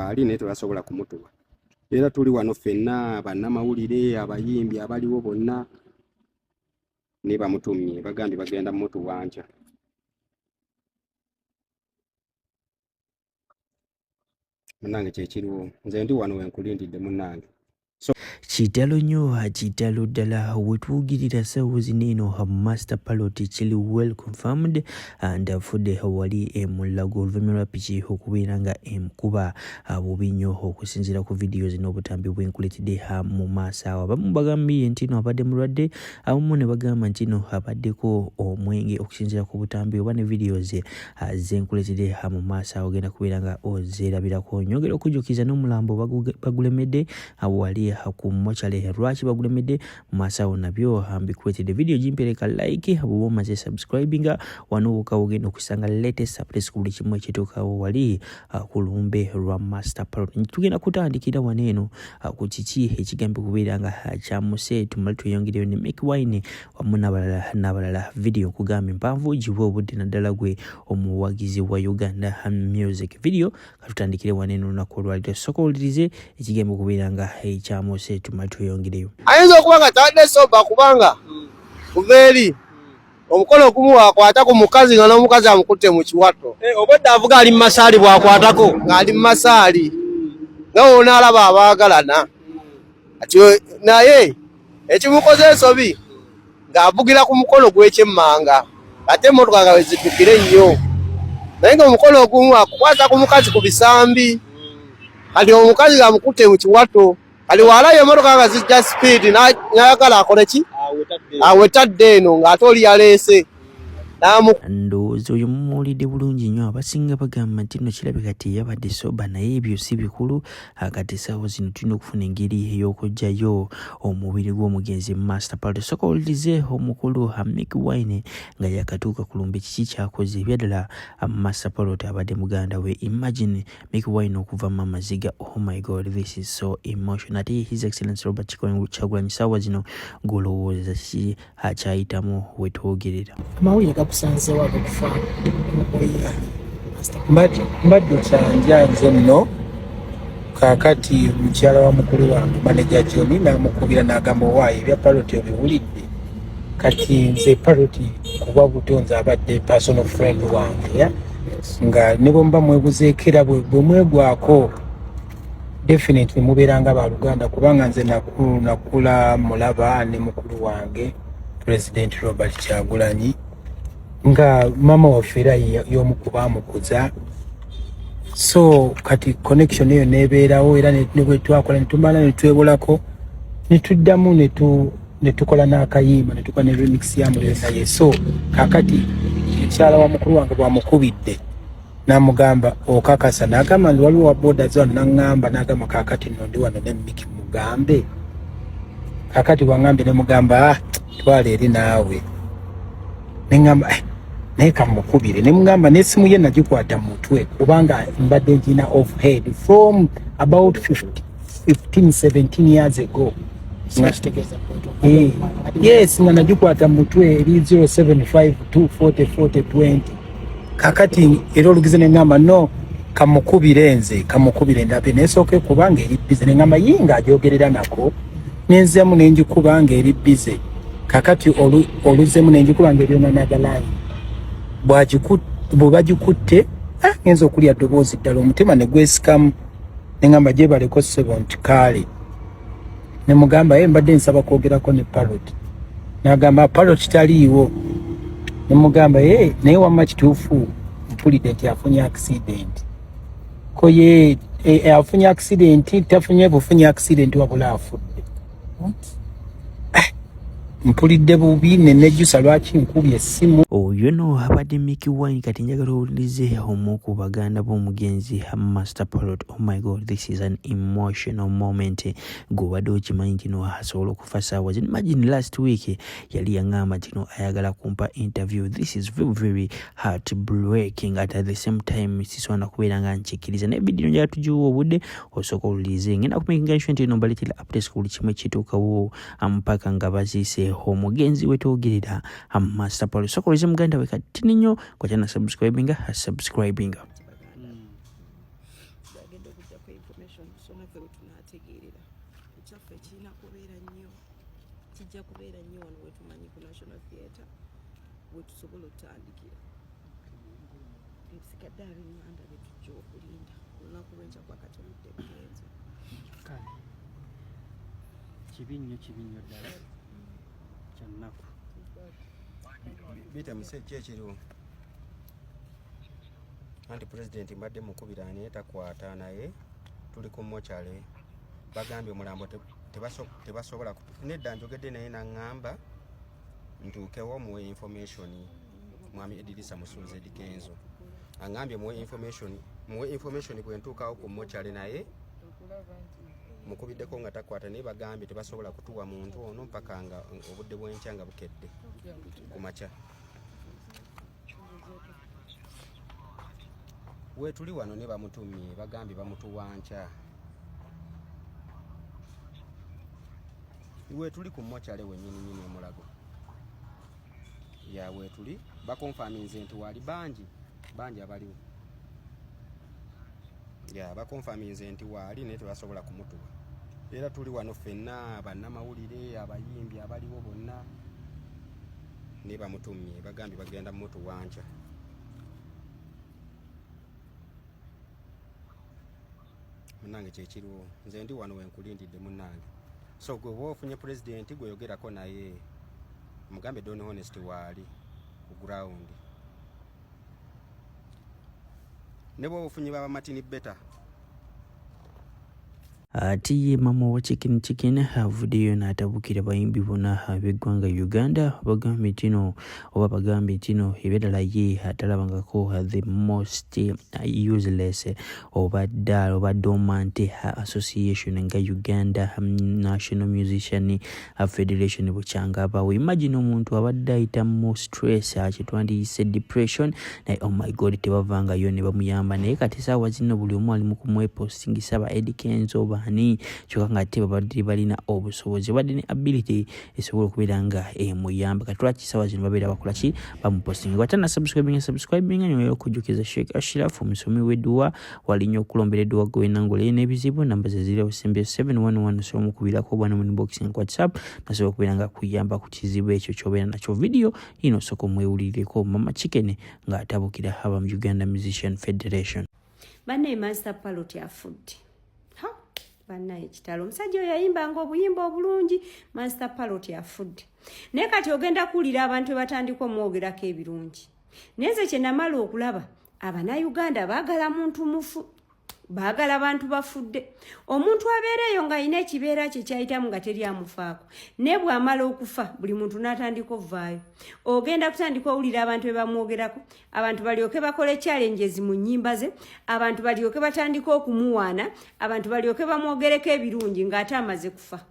waali naye tebasobola kumutuwa. Era tuli wano ffenna bannamawulire abayimbi abaliwo bonna ne bamutumye bagambye bagenda mutuwanja. Munnange kyekiriwo nze ndi wano wenkulindidde munnange. Kitalo nnyo kitalo ddala wetuwugirira ssaawa zino eno Master Parrot kiri well confirmed and afudde wali Mulago oluvannyuma lwa piki okubeera nga emukuba bubi nnyo okusinziira ku vidiyo zino obutambi bwenkuletedde mu maaso awo. Abamu bagambye nti no abadde mulwadde, abamu ne bagamba nti no abaddeko omwenge okusinziira ku butambi oba ne vidiyo ze zenkuletedde mu maaso awo ogenda kubeera nga ozeerabirako. Nyongera okujjukiza n'omulambo bagulemedde wali ku mochale lwaki bagulemedde mu maaso awo nabyo mbikuletedde. Video gimpereka like bw'oba omaze subscribinga wano wokka ogenda okusanga latest updates ku buli kimu ekituukawo wali ku lumbe lwa Master Parrot. Tugenda kutandikira wano eno ku kiki ekigambe kubeera nga kyamuse tumale tweyongereyo ne Make Wine wamu n'abalala. Video nkugambye mpanvu giwe obudde naddala gwe omuwagizi wa Uganda Music. Video katutandikire wano eno lunaku olwaliro sooka owulirize ekigambe kubeera nga ekyamuse tumale tweyongereyo. Ayinza okuba nga tadde soba kubanga kuva eri omukono gumu wakwata ku mukazi nga n'omukazi amukutte mu kiwato. Obwedda avuga ali mu masaali bwakwatako ng'ali mu masaali nga wona alaba abaagalana. Ati naye ekimukoze ensobi ng'avugira ku mukono gw'ekyemmanga ate emmotoka nga weziddukire nnyo. Naye ng'omukono ogumu akukwata ku mukazi ku bisambi kati omukazi ng'amukutte mu kiwato. Kali walayo emmotoka nga zijja speed n'ayagala akole ki? Awetadde eno ng'ate oli yaleese. Ndowooza oyo mumuwulidde bulungi nnyo. Abasinga bagamba nti nno kirabika teyabadde soba naye ebyo si bikulu. Kati essaawa zino tulina okufuna engeri ey'okugyayo omubiri gw'omugenzi Master Parrot. Sooka owulirize omukulu Make Wine nga yakatuuka ku lumbe kiki kyakoze ebyaddala Master Parrot abadde muganda we. Imagine Make Wine okuva mu amaziga. Oh my God, this is so emotional. Ate His Excellency Robert Kyagulanyi ssaawa zino golowooza ki akyayitamu wetwogerera. Kusanze wako kufa mbadde kyanjanze nno kakati mukyala wa mukulu wange manager John n'amukubira n'agamba owaayo ebya Parrot obiwulidde kati nze Parrot kuba butonzi abadde personal friend wange nga ne bwe muba mwebuzeekera bwe mwegwako definitely mubeeranga baluganda kubanga nze nakula mulaba ne mukulu wange President Robert Kyagulanyi nga mama waffe era y'omukuba amukuza. So kati connection eyo nebeerawo era ne bwe twakola ne tumala ne twebulako ne tuddamu ne tukola n'akayimba ne tukola ne remix ya muliro naye. So kakati mukyala wa mukulu wange bwamukubidde n'amugamba okakasa n'agamba nti waliwo wa boda zone n'aŋŋamba n'agamba kakati nno ndi wano ne Mickey mugambe kakati bw'aŋŋambye ne mugamba twala eri naawe neŋŋamba naye kamukubire ne mugamba n'essimu ye nagikwata mutwe kubanga mbadde njina off head from about 15-17 years ago. Yes, nga nagikwata mutwe eri 0752404020 kakati era olugize neŋŋamba no kamukubire nze kamukubire ndabe nesooke kubanga eri bize neŋŋamba yinga ajogerera nako nenzemu nenjikubanga eri bize kakati oluzemu nenjikubanga eri onanagalanyi bwebagikutte ngenza okulya ddoboozi ddala omutima ne gwesikamu neŋŋamba gye baleko ssebo nti kaale ne mugamba mbadde nsaba kwogerako ne Parrot n'agamba Parrot taliiwo ne mugamba naye wamma kituufu mpulidde nti afunye accident ko ye afunye accident tafunye bufunye accident wabula afudde mpulidde bubi nenejjusa lwaki nkubye essimu. Oyo no abadde Make Wine kati njagala owulirize omu ku baganda b'omugenzi Master Parrot. Oh my God, this is an emotional moment. Gobadde okimanyi nti no asobola okufa ssaawa zino. Imagine last week yali yaŋŋamba nti no ayagala kumpa interview. This is very very heartbreaking at the same time sisobola kubeera nga nkikkiriza naye bidiyo njagala tugiwa obudde osooka owulirize. Ngenda kumakinga sure nti no mbaletera updates ku buli kimu ekituukawo mpaka nga baziise omugenzi wetwogerera Master Parrot. Sooka owulirize muganda we kati nnyo kwakyana subscribinga. information so naffe bwe tunaategeerera ekyaffe kirina kubeera nnyo kijja kubeera nnyo wano wetumanyi ku National Theatre wetusobola otandikira ebisigadde ab'enganda betujja okulinda olunaku lwenkya kwa katonedde bugenze kale kibi nnyo ddala kyannaku bita musejja ekiriwo anti pulezidenti mbadde mukubira naye takwata naye tuli ku mochale bagambye omulambo tebasobola nedda njogedde naye naŋŋamba ntuukewo muwe information mwami Edirisa Musunze Dikenzo aŋŋambye muwe information bwe ntuukawo ku mochale naye mukubiddeko nga takwata naye bagambye tebasobola kutuwa muntu ono mpaka nga obudde bw'enkya nga bukedde ku makya wetuli wano ne bamutumye bagambye bamutuwanca wetuli ku mochale wennyini omulago ya wetuli bakonfaminze nti wali bangi abaliwo ya bakonfaminze nti wali naye tebasobola kumutuwa era tuli wano ffenna bannamawulire abayimbi abaliwo bonna ne bamutumye bagambye bagenda mutuwanca munange kyekiriwo nze ndi wano wenkulindidde munange so gwe oba ofunye pulezidenti gweyogerako naye mugambe Don Honest waali ku ground ne bwoba ofunye baba Martin Beta ati ye mama wa chicken avuddeyo n'atabukira bayimbi bonna ab'eggwanga Uganda bagambye tino oba bagambye tino ebeddala ye atalabangako the most useless oba dormant association nga Uganda National Musician Federation bukyanga abawo. Imagine omuntu abadde ayita mu stress kyetwandiyise depression naye oh my god tebavangayo ne bamuyamba naye kati saawa zino buli omu ali mu kumwepostingisa ba Eddie Kenzo bani kyokka nga ate babadde balina obusobozi badde ne ability esobola okubeera nga emuyamba kati lwaki saawa zino babeera bakola ki bamupostinga watana subscribing nyo okujjukiza Sheikh Ashraf omusomi w'edduwa walinnya okulombera edduwa gwenangole n'ebizibu namba ze ziri obusembe 711 osobola okubirako bwana mu inbox ku WhatsApp nasobola okubeera nga kuyamba ku kizibu ekyo ky'obeera nakyo video ino soko mwewulirireko mama chicken nga atabukira aba mu Uganda Musician Federation. Banne Master Parrot afudde bannaye ekitalo omusajja oyo yayimbanga obuyimba obulungi Master Parrot afudde naye kati ogenda kuwulira abantu batandika omwogerako ebirungi neze kye namala okulaba Abannayuganda baagala muntu mufu baagala bantu bafudde omuntu abeereyo nga alina ekibeera kye kyayitamu nga teri amufaako ne bw'amala okufa buli muntu n'atandika ovaayo ogenda kutandika owulira abantu be bamwogerako abantu balyoke bakole challenges mu nnyimba ze abantu balyoke batandika okumuwaana abantu balyoke bamwogereko ebirungi ng'ate amaze kufa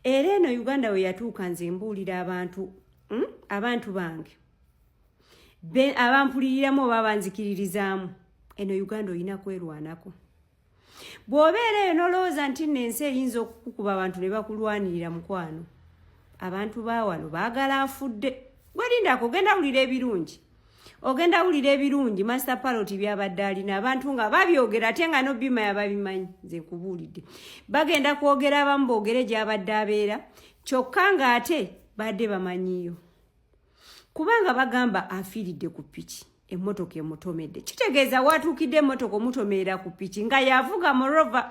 era eno Uganda we yatuuka nze mbuulira abantu bange abampuliriramu oba banzikiririzaamu eno Uganda olina kwerwanako bw'obeera eyo nolowooza nti n'ensi eyinza okukukuba abantu ne bakulwanirira mukwano abantu baawano baagala afudde gwelindako ogenda wulira ebirungi Master Parrot byabadde alina abantu nga babyogera ate nga nobima yababimanyi nze nkubuulidde bagenda kwogera abamu boogere gy'abadde abeera kyokka ng'ate badde bamanyiyo kubanga bagamba afiiridde ku piki emmotoka emutomedde kitegeeza watuukidde emmotoka omutomerera ku piki nga yavuga morova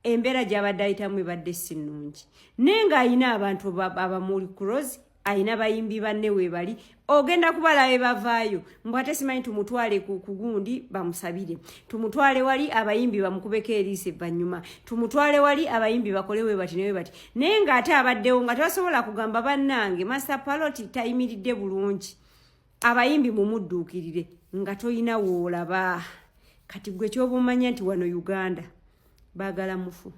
embeera gy'abadde ayitamu ebadde si nnungi naye ng'ayina abantu abamuli cross ayina bayimbi banne weebali ogenda kubala bavaayo mbw ate simanyi tumutwale ku gundi bamusabire tumutwale wali abayimbi bamukubeko eriisa evvannyuma tumutwale wali abayimbi bakole weebati newe bati naye ng'ate abaddewo nga tebasobola kugamba bannange Master Parrot tayimiridde bulungi abayimbi mumudduukirire nga toyina woolaba kati gwe kyoba omanya nti wano Uganda baagala mufu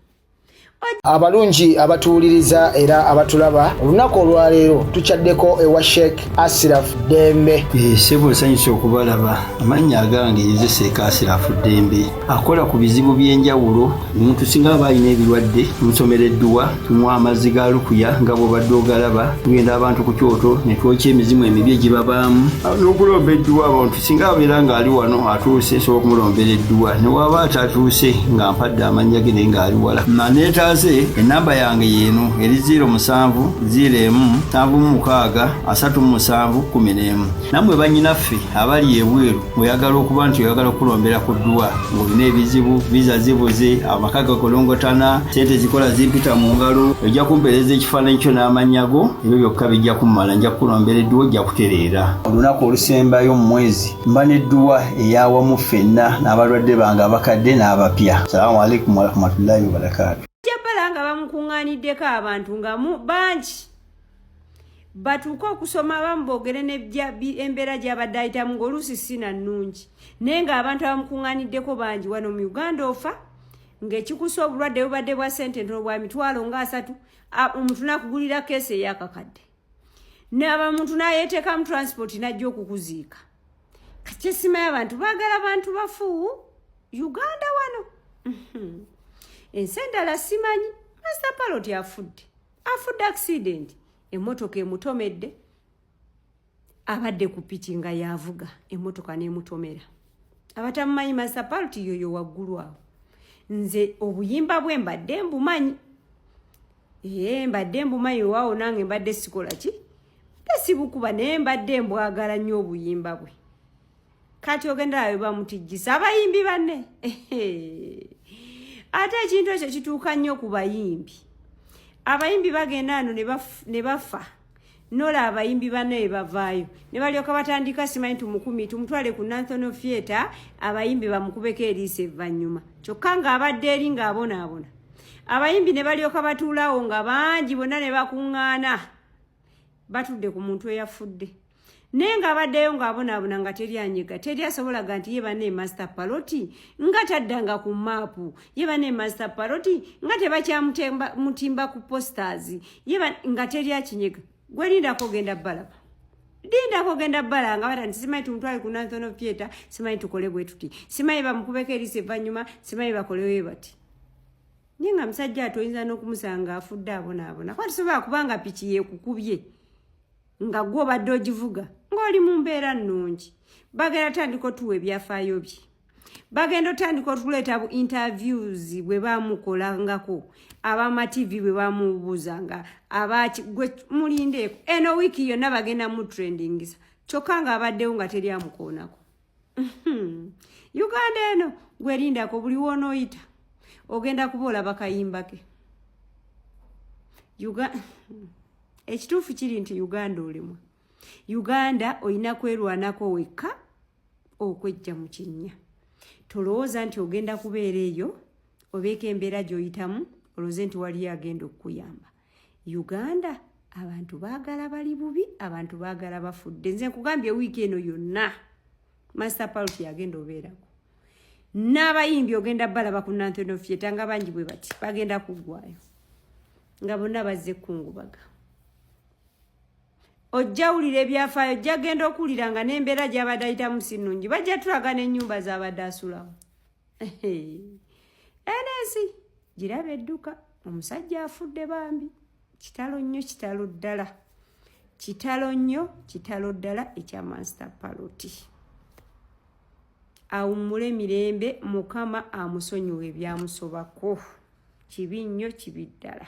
Abalungi abatuwuliriza era abatulaba olunaku olwaleero tukyaddeko ewa Sheikh Ashraf Dembe. Sebo nsanyusa okubalaba. Amannya agange nze Sheikh Ashraf Dembe. Akola ku bizibu by'enjawulo. Omuntu singa aba alina ebirwadde tumusomereddwa, tumuwa amazzi ga lukuya nga bw'obadde ogalaba, tugenda abantu ku kyoto ne twokya emizimu emibi egibabaamu. N'okulomba edduwa abantu singa abeera ng'ali wano atuuse sobola okumulombera edduwa. Ne waba atatuuse nga mpadde amannya ge naye ng'ali wala. Neetaaze enamba yange yeeno eri 0701763711. Nammwe bannyinaffe abali ebweru oyagala okuba nti oyagala okulombera ku dduwa ng'olina ebizibu viza zibuze amaka gakolongotana sente zikola zimpita mu ngalo ojja kumpeereza ekifaananyi kyo n'amannya go ebyo byokka bijja kummala nja kukulombera edduwa ojja kutereera. Olunaku olusembayo mu mwezi mba n'edduwa ey'awamu ffenna n'abalwadde bange abakadde n'abapya. Salaamu alaikum warahmatullahi wabarakatuh. Nga bamukuŋŋaaniddeko abantu nga bangi batuuka okusoma abamu boogere embeera gy'abadde ayitamu ng'oluusi si nannungi naye ng'abantu abamukuŋŋaaniddeko bangi wano mu Uganda ofa ng'ekikusa obulwadde bubadde bwa ssente ntono bwa mitwalo nga 3 omuntu n'akugulira keesi ey'akakadde n'abamuntu n'ayeeteekamu transport n'ajja okukuziika. Kati esimayo abantu baagala bantu bafu Uganda wano. Ensendala simanyi Master Parrot afudde accident emmotoka emutomedde abadde ku piki nga yavuga emmotoka n'emutomera. Abatamumanyi Master Parrot yoyo waggulu awo nze obuyimba bwe mbadde mbumanyi mbadde mbumanyi waawo nange mbadde sikola ki tesibukuba naye mbadde mbwagala nnyo obuyimba bwe. Kati ogenda ayo bamutijjisa abayimbi banne ate ekintu ekyo kituuka nnyo ku bayimbi. Abayimbi bagenda ano ne bafa nola abayimbi banne bavaayo ne balyoka batandika simanyi tumutwale ku National Theatre abayimbi bamukubeko eriisa evvannyuma kyokka ng'abadde eri ng'abonaabona. Abayimbi ne balyoka batuulawo nga bangi bonna ne bakuŋŋaana batudde ku muntu eyafudde naye ng'abaddeyo ng'abonaabona nga teri anyega teri asobolaga nti ye banne Master Parrot nga taddanga ku maapu ye banne Master Parrot nga tebakyamutimba ku posters ye nga teri akinyega. Gwe lindako genda balaba nga bata nti simanyi tumutwale ku National Theatre simanyi tukole bwe tuti simanyi bamukubeko eriisa evvannyuma simanyi bakolewe bati. Naye nga musajja ate oyinza n'okumusanga afudde abonaabona kwati sobola kubanga piki yeekukubye nga gwe obadde ogivuga ng'oli mu mbeera nnungi. Bagenda tandika otuwa ebyafaayo bye bagenda otandika otuleeta bu interviews bwe baamukolangako abamativi bwe baamubuuzanga gwe mulindeeko eno wiiki yonna bagenda mu trendingisa kyokka ng'abaddewo nga teri amukoonako. Uganda eno gwerindako buli wonooyita ogenda kuba olaba kayimba ke. Ekituufu kiri nti Uganda olimu. Uganda olina kwerwanako wekka okwejja mu kinnya. Tolowooza nti ogenda kubeera eyo obeeka embeera gy'oyitamu olowooze nti waliyo agenda okukuyamba. Uganda abantu baagala bali bubi abantu baagala bafudde. Nze nkugambye wiiki eno yonna Master Parrot yagenda obeerako. N'abayimbi ogenda balaba ku National Theatre nga bangi bwe bati bagenda kuggwayo nga bonna bazze kungubaga. Ojjawulira ebyafaayo ojja genda okuwulira nga n'embeera gy'abadde ayitamu si nnungi bajja tulaga n'ennyumba z'abadde asulawo. Enesi giraba edduka omusajja afudde bambi. Kitalo nnyo kitalo ddala kitalo ddala ekya Master Parrot. Awummule mirembe Mukama amusonyiwe ebyamusobako kibi nnyo kibi ddala.